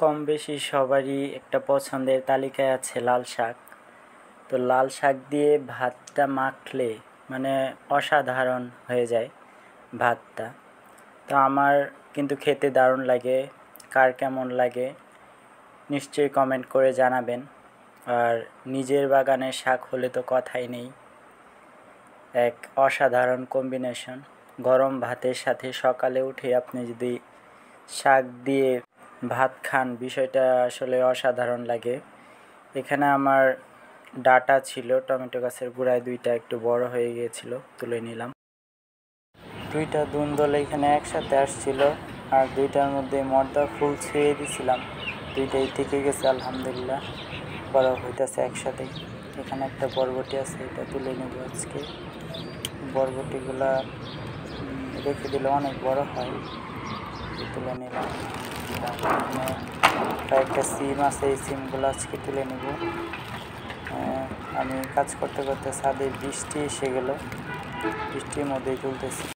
কম বেশি সবারই একটা পছন্দের তালিকায় আছে লাল শাক। তো লাল শাক দিয়ে ভাতটা মাখলে মানে অসাধারণ হয়ে যায় ভাতটা। তো আমার কিন্তু খেতে দারুণ লাগে। কার কেমন লাগে নিশ্চয়ই কমেন্ট করে জানাবেন। আর নিজের বাগানের শাক হলে তো কথাই নেই, এক অসাধারণ কম্বিনেশন। গরম ভাতের সাথে সকালে উঠে আপনি যদি শাক দিয়ে ভাত খান, বিষয়টা আসলে অসাধারণ লাগে। এখানে আমার ডাটা ছিল, টমেটো গাছের গোড়ায় দুইটা একটু বড় হয়ে গিয়েছিল, তুলে নিলাম। দুইটা দুন্দল এখানে একসাথে আসছিল, আর দুইটার মধ্যে মর্দা ফুল ছুঁয়ে দিছিলাম, দুইটাই টিকে গেছে আলহামদুলিল্লাহ, বড় হইতেছে একসাথে। এখানে একটা বরবটি আছে, এটা তুলে নেব আজকে। বরবটিগুলা রেখে দিলে অনেক বড় হয়, তুলে নিলাম। এখানে কয়েকটা সিম আছে, এই সিমগুলো আজকে তুলে নেব। আমি কাজ করতে করতে ছাদে বৃষ্টি এসে গেল, বৃষ্টির মধ্যেই তুলতেছি।